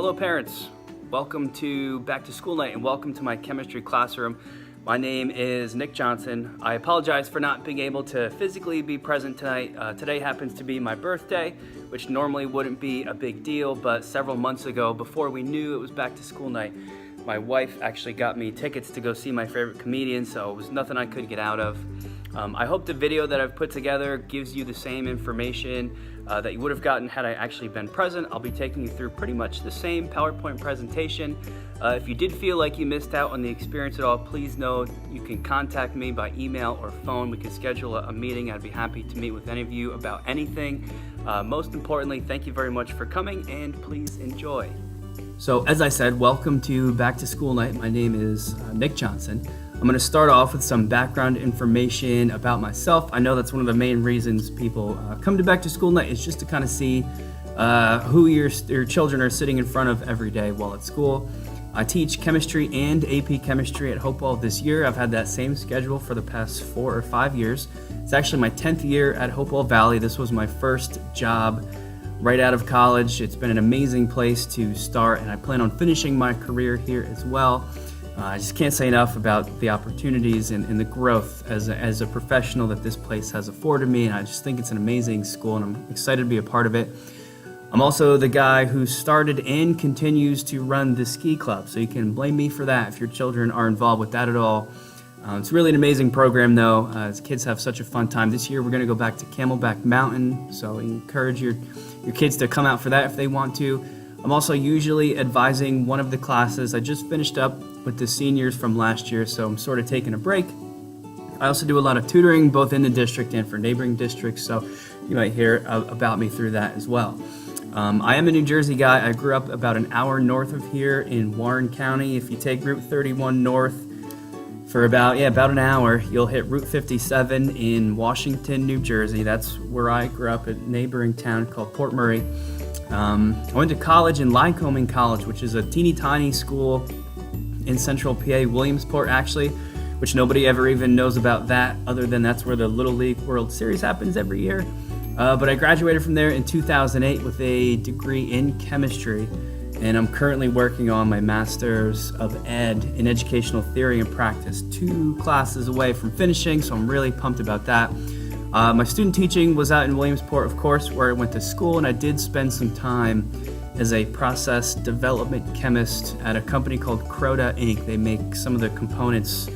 Hello parents, welcome to Back to School Night and welcome to my chemistry classroom. My name is Nick Johnson. I apologize for not being able to physically be present tonight. Today happens to be my birthday, which normally wouldn't be a big deal, but several months ago, before we knew it was Back to School Night, my wife actually got me tickets to go see my favorite comedian, so it was nothing I could get out of. I hope the video that I've put together gives you the same information that you would have gotten had I actually been present. I'll be taking you through pretty much the same PowerPoint presentation. If you did feel like you missed out on the experience at all, please know you can contact me by email or phone. We can schedule a meeting. I'd be happy to meet with any of you about anything. Most importantly, thank you very much for coming and please enjoy. So as I said, welcome to Back to School Night. My name is Nick Johnson. I'm going to start off with some background information about myself. I know that's one of the main reasons people come to Back to School Night, is just to kind of see who your children are sitting in front of every day while at school. I teach chemistry and AP chemistry at Hopewell this year. I've had that same schedule for the past 4 or 5 years. It's actually my 10th year at Hopewell Valley. This was my first job right out of college. It's been an amazing place to start, and I plan on finishing my career here as well. I just can't say enough about the opportunities and the growth as a professional that this place has afforded me, and I just think it's an amazing school, and I'm excited to be a part of it. I'm also the guy who started and continues to run the ski club, so you can blame me for that if your children are involved with that at all. It's really an amazing program, though. As kids have such a fun time. This year we're going to go back to Camelback Mountain, so I encourage your kids to come out for that if they want to. I'm also usually advising one of the classes. I just finished up with the seniors from last year, so I'm sort of taking a break. I also do a lot of tutoring, both in the district and for neighboring districts, so you might hear about me through that as well. I am a New Jersey guy. I grew up about an hour north of here in Warren County. If you take Route 31 north for about an hour, you'll hit Route 57 in Washington, New Jersey. That's where I grew up, a neighboring town called Port Murray. I went to college in Lycoming College, which is a teeny tiny school in central PA, Williamsport actually, which nobody ever even knows about that, other than that's where the Little League World Series happens every year. But I graduated from there in 2008 with a degree in chemistry, and I'm currently working on my Master's of Ed in Educational Theory and Practice, 2 classes away from finishing, so I'm really pumped about that. My student teaching was out in Williamsport, of course, where I went to school, and I did spend some time as a process development chemist at a company called Croda Inc. They make some of the components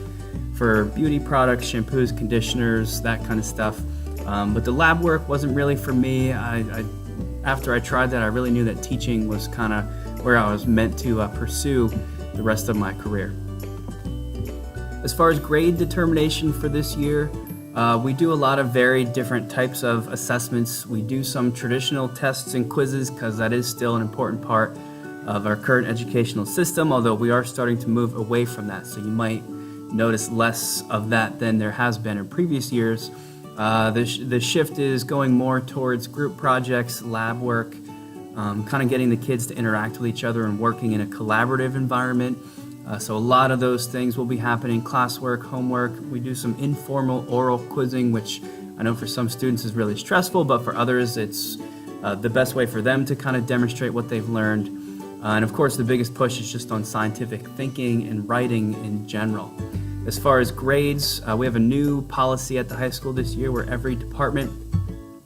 for beauty products, shampoos, conditioners, that kind of stuff. But the lab work wasn't really for me. After I tried that, I really knew that teaching was kind of where I was meant to pursue the rest of my career. As far as grade determination for this year, we do a lot of very different types of assessments. We do some traditional tests and quizzes because that is still an important part of our current educational system, although we are starting to move away from that. So you might notice less of that than there has been in previous years. The shift is going more towards group projects, lab work, kind of getting the kids to interact with each other and working in a collaborative environment. So a lot of those things will be happening, classwork, homework. We do some informal oral quizzing, which I know for some students is really stressful, but for others it's the best way for them to kind of demonstrate what they've learned. And of course the biggest push is just on scientific thinking and writing in general. As far as grades, we have a new policy at the high school this year where every department,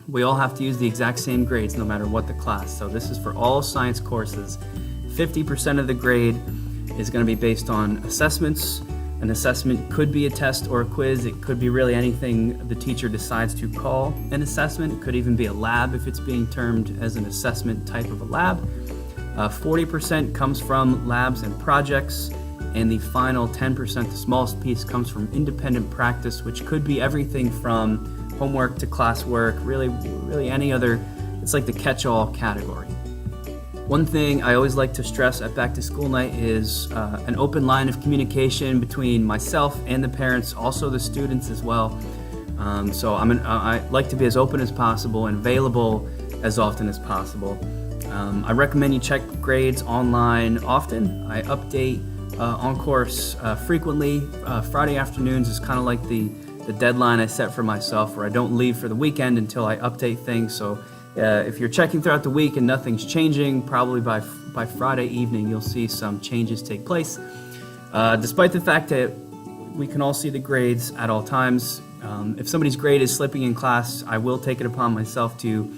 we all have to use the exact same grades no matter what the class. So this is for all science courses. 50% of the grade is going to be based on assessments. An assessment could be a test or a quiz. It could be really anything the teacher decides to call an assessment. It could even be a lab if it's being termed as an assessment type of a lab. 40% comes from labs and projects, and the final 10%, the smallest piece, comes from independent practice, which could be everything from homework to classwork, really any other. It's like the catch-all category. One thing I always like to stress at Back to School Night is an open line of communication between myself and the parents, also the students as well. So I like to be as open as possible and available as often as possible. I recommend you check grades online often. I update on course frequently. Friday afternoons is kind of like the deadline I set for myself, where I don't leave for the weekend until I update things. So if you're checking throughout the week and nothing's changing, probably by by Friday evening, you'll see some changes take place. Despite the fact that we can all see the grades at all times, if somebody's grade is slipping in class, I will take it upon myself to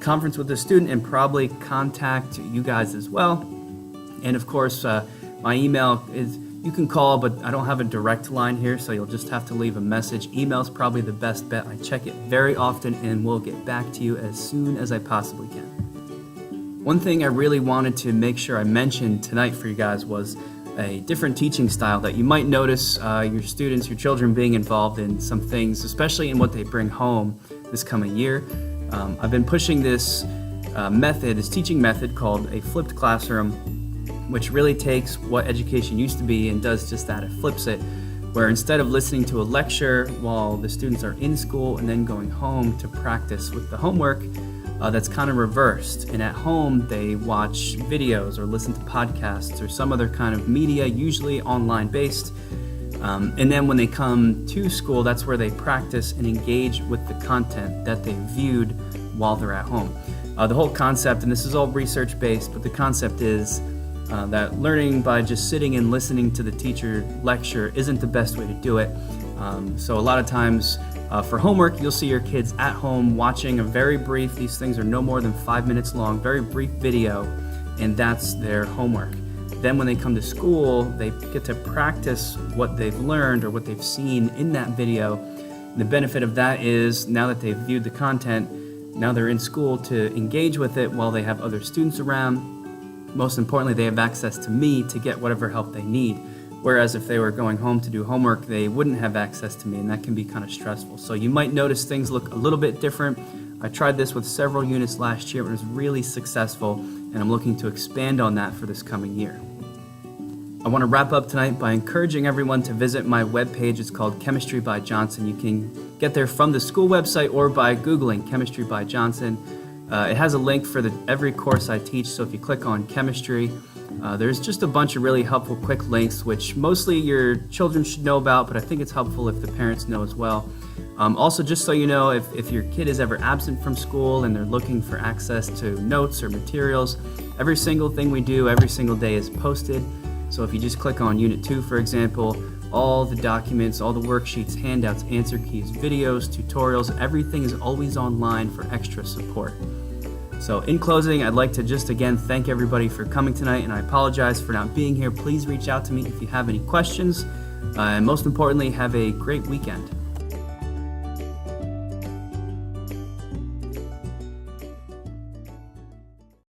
conference with the student and probably contact you guys as well. And of course, my email is, you can call, but I don't have a direct line here, so you'll just have to leave a message. Email's probably the best bet. I check it very often and will get back to you as soon as I possibly can. One thing I really wanted to make sure I mentioned tonight for you guys was a different teaching style that you might notice your students, your children being involved in some things, especially in what they bring home this coming year. I've been pushing this teaching method called a flipped classroom, which really takes what education used to be and does just that. It flips it, where instead of listening to a lecture while the students are in school and then going home to practice with the homework, that's kind of reversed. And at home, they watch videos or listen to podcasts or some other kind of media, usually online based. And then when they come to school, that's where they practice and engage with the content that they viewed while they're at home. The whole concept, and this is all research based, but the concept is that learning by just sitting and listening to the teacher lecture isn't the best way to do it. So a lot of times for homework, you'll see your kids at home watching a very brief, these things are no more than 5 minutes long, very brief video, and that's their homework. Then when they come to school, they get to practice what they've learned or what they've seen in that video. And the benefit of that is now that they've viewed the content, now they're in school to engage with it while they have other students around. Most importantly, they have access to me to get whatever help they need. Whereas if they were going home to do homework, they wouldn't have access to me, and that can be kind of stressful. So you might notice things look a little bit different. I tried this with several units last year, and it was really successful, and I'm looking to expand on that for this coming year. I want to wrap up tonight by encouraging everyone to visit my webpage. It's called Chemistry by Johnson. You can get there from the school website or by Googling Chemistry by Johnson. It has a link for every course I teach, so if you click on chemistry, there's just a bunch of really helpful quick links, which mostly your children should know about, but I think it's helpful if the parents know as well. Also, just so you know, if your kid is ever absent from school and they're looking for access to notes or materials, every single thing we do every single day is posted. So if you just click on Unit 2, for example, all the documents, all the worksheets, handouts, answer keys, videos, tutorials, everything is always online for extra support. So in closing, I'd like to just again thank everybody for coming tonight, and I apologize for not being here. Please reach out to me if you have any questions, and most importantly, have a great weekend.